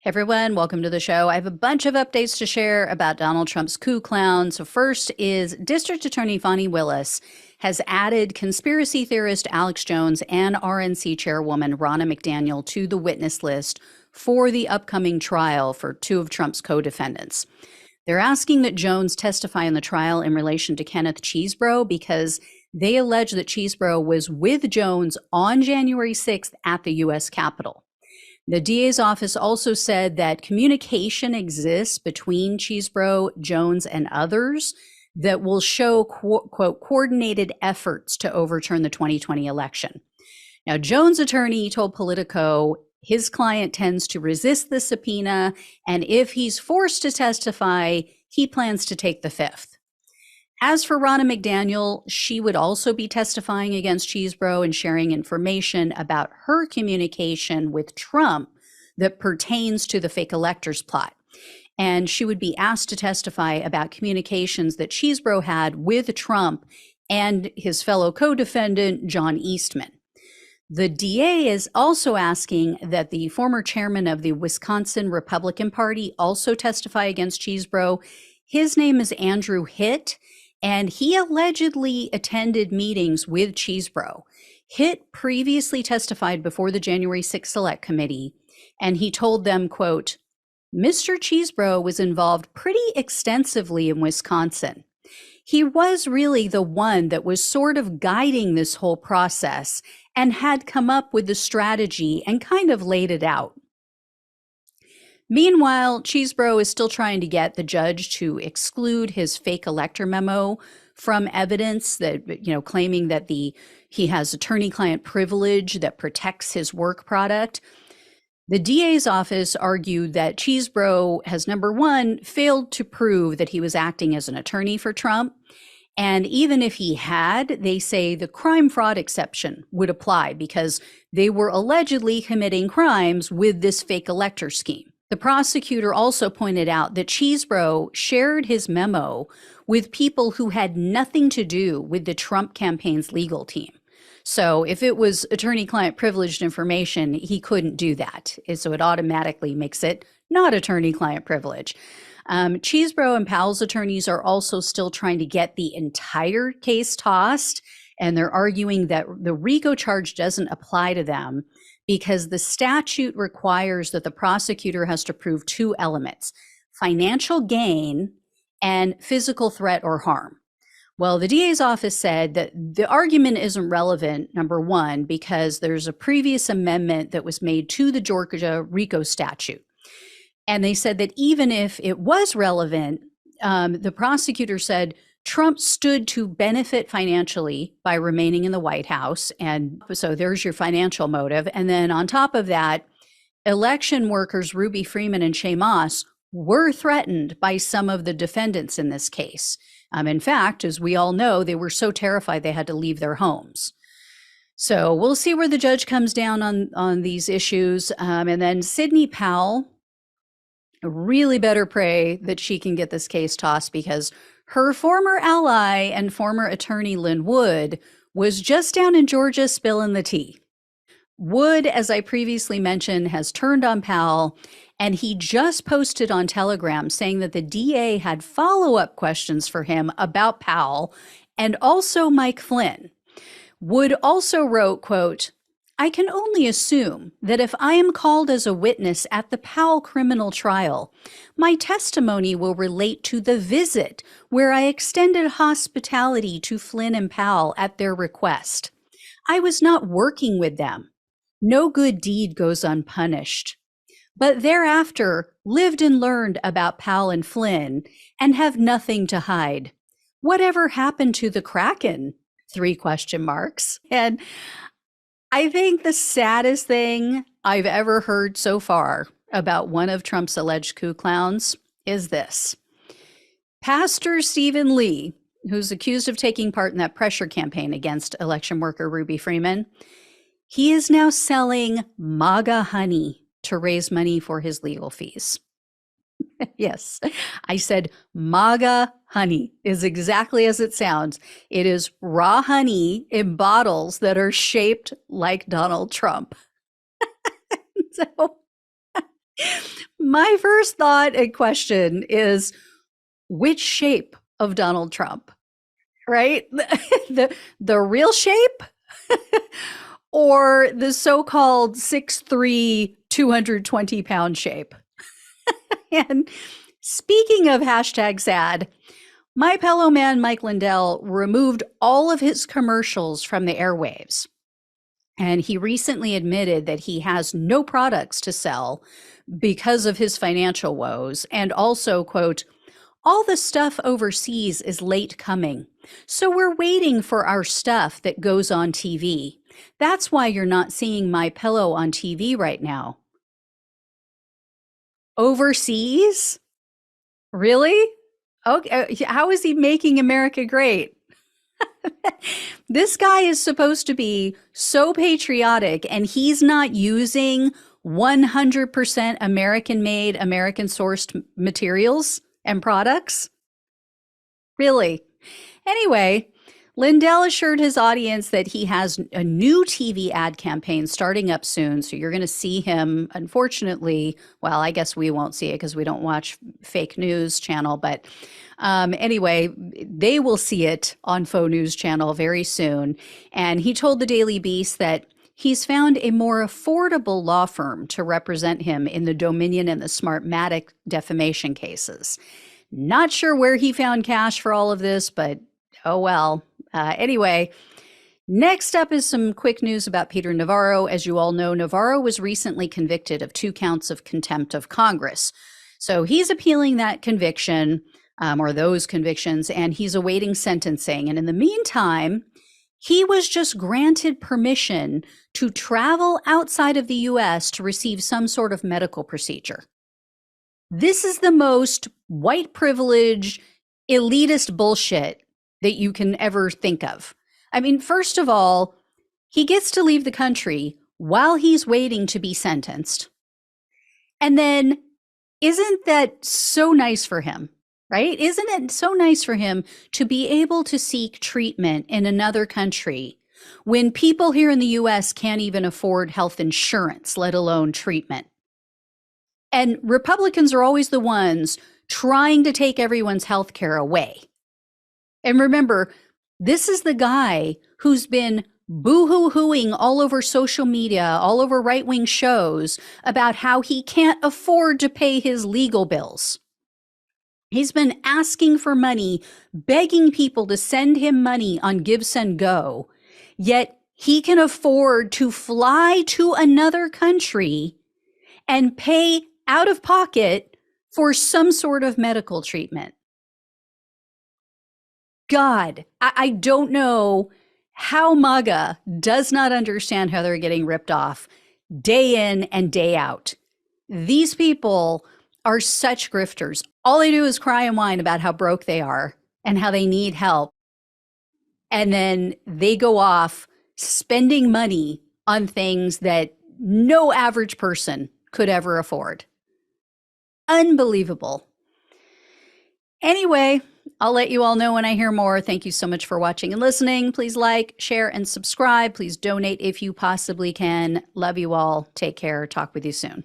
Hey everyone, welcome to the show. I have a bunch of updates to share about Donald Trump's coup clown. So first is District Attorney Fani Willis has added conspiracy theorist Alex Jones and RNC chairwoman Ronna McDaniel to the witness list for the upcoming trial for two of Trump's co-defendants. They're asking that Jones testify in the trial in relation to Kenneth Chesebro because they allege that Chesebro was with Jones on January 6th at the U.S. Capitol. The DA's office also said that communication exists between Chesebro, Jones, and others that will show, quote, coordinated efforts to overturn the 2020 election. Now, Jones' attorney told Politico his client tends to resist the subpoena, and if he's forced to testify, he plans to take the fifth. As for Ronna McDaniel, she would also be testifying against Chesebro and sharing information about her communication with Trump that pertains to the fake electors plot. And she would be asked to testify about communications that Chesebro had with Trump and his fellow co-defendant, John Eastman. The DA is also asking that the former chairman of the Wisconsin Republican Party also testify against Chesebro. His name is Andrew Hitt, and he allegedly attended meetings with Chesebro. Hitt previously testified before the January 6th Select Committee, and he told them, quote, Mr. Chesebro was involved pretty extensively in Wisconsin. He was really the one that was sort of guiding this whole process and had come up with the strategy and kind of laid it out. Meanwhile, Chesebro is still trying to get the judge to exclude his fake elector memo from evidence that, claiming that he has attorney-client privilege that protects his work product. The DA's office argued that Chesebro has, number one, failed to prove that he was acting as an attorney for Trump. And even if he had, they say the crime fraud exception would apply because they were allegedly committing crimes with this fake elector scheme. The prosecutor also pointed out that Chesebro shared his memo with people who had nothing to do with the Trump campaign's legal team. So if it was attorney-client privileged information, he couldn't do that. So it automatically makes it not attorney-client privilege. Chesebro and Powell's attorneys are also still trying to get the entire case tossed, and they're arguing that the RICO charge doesn't apply to them because the statute requires that the prosecutor has to prove two elements: financial gain and physical threat or harm. Well, the DA's office said that the argument isn't relevant, number one, because there's a previous amendment that was made to the Georgia RICO statute. And they said that even if it was relevant, the prosecutor said Trump stood to benefit financially by remaining in the White House. And so there's your financial motive. And then on top of that, election workers Ruby Freeman and Shay Moss were threatened by some of the defendants in this case. In fact, as we all know, they were so terrified they had to leave their homes. So we'll see where the judge comes down on these issues. And then Sidney Powell really better pray that she can get this case tossed because her former ally and former attorney Lynn Wood was just down in Georgia spilling the tea. Wood, as I previously mentioned, has turned on Powell, and he just posted on Telegram saying that the DA had follow-up questions for him about Powell and also Mike Flynn. Wood also wrote, quote, I can only assume that if I am called as a witness at the Powell criminal trial, my testimony will relate to the visit where I extended hospitality to Flynn and Powell at their request. I was not working with them. No good deed goes unpunished. But thereafter lived and learned about Powell and Flynn and have nothing to hide. Whatever happened to the Kraken? 3 question marks. And I think the saddest thing I've ever heard so far about one of Trump's alleged coup clowns is this. Pastor Stephen Lee, who's accused of taking part in that pressure campaign against election worker Ruby Freeman, he is now selling MAGA honey to raise money for his legal fees. Yes, I said MAGA honey is exactly as it sounds. It is raw honey in bottles that are shaped like Donald Trump. So My first thought and question is, which shape of Donald Trump, right? The real shape or the so-called 6'3", 220-pound shape? And speaking of hashtag sad, My Pillow man Mike Lindell removed all of his commercials from the airwaves. And he recently admitted that he has no products to sell because of his financial woes. And also, quote, all the stuff overseas is late coming. So we're waiting for our stuff that goes on TV. That's why you're not seeing My Pillow on TV right now. Overseas? Really? Okay. How is he making America great? This guy is supposed to be so patriotic, and he's not using 100% American made, American sourced materials and products? Really? Anyway, Lindell assured his audience that he has a new TV ad campaign starting up soon. So you're going to see him, unfortunately. Well, I guess we won't see it because we don't watch fake news channel. But anyway, they will see it on Faux News Channel very soon. And he told the Daily Beast that he's found a more affordable law firm to represent him in the Dominion and the Smartmatic defamation cases. Not sure where he found cash for all of this, but oh well. Anyway, next up is some quick news about Peter Navarro. As you all know, Navarro was recently convicted of 2 counts of contempt of Congress. So he's appealing that conviction, or those convictions, and he's awaiting sentencing. And in the meantime, he was just granted permission to travel outside of the U.S. to receive some sort of medical procedure. This is the most white privilege, elitist bullshit that you can ever think of. I mean, first of all, he gets to leave the country while he's waiting to be sentenced. And then, isn't that so nice for him, right? Isn't it so nice for him to be able to seek treatment in another country when people here in the US can't even afford health insurance, let alone treatment? And Republicans are always the ones trying to take everyone's health care away. And remember, this is the guy who's been boo-hoo-hooing all over social media, all over right-wing shows about how he can't afford to pay his legal bills. He's been asking for money, begging people to send him money on Give, Send, Go, yet he can afford to fly to another country and pay out of pocket for some sort of medical treatment. God, I don't know how MAGA does not understand how they're getting ripped off day in and day out. These people are such grifters. All they do is cry and whine about how broke they are and how they need help. And then they go off spending money on things that no average person could ever afford. Unbelievable. Anyway, I'll let you all know when I hear more. Thank you so much for watching and listening. Please like, share, and subscribe. Please donate if you possibly can. Love you all. Take care. Talk with you soon.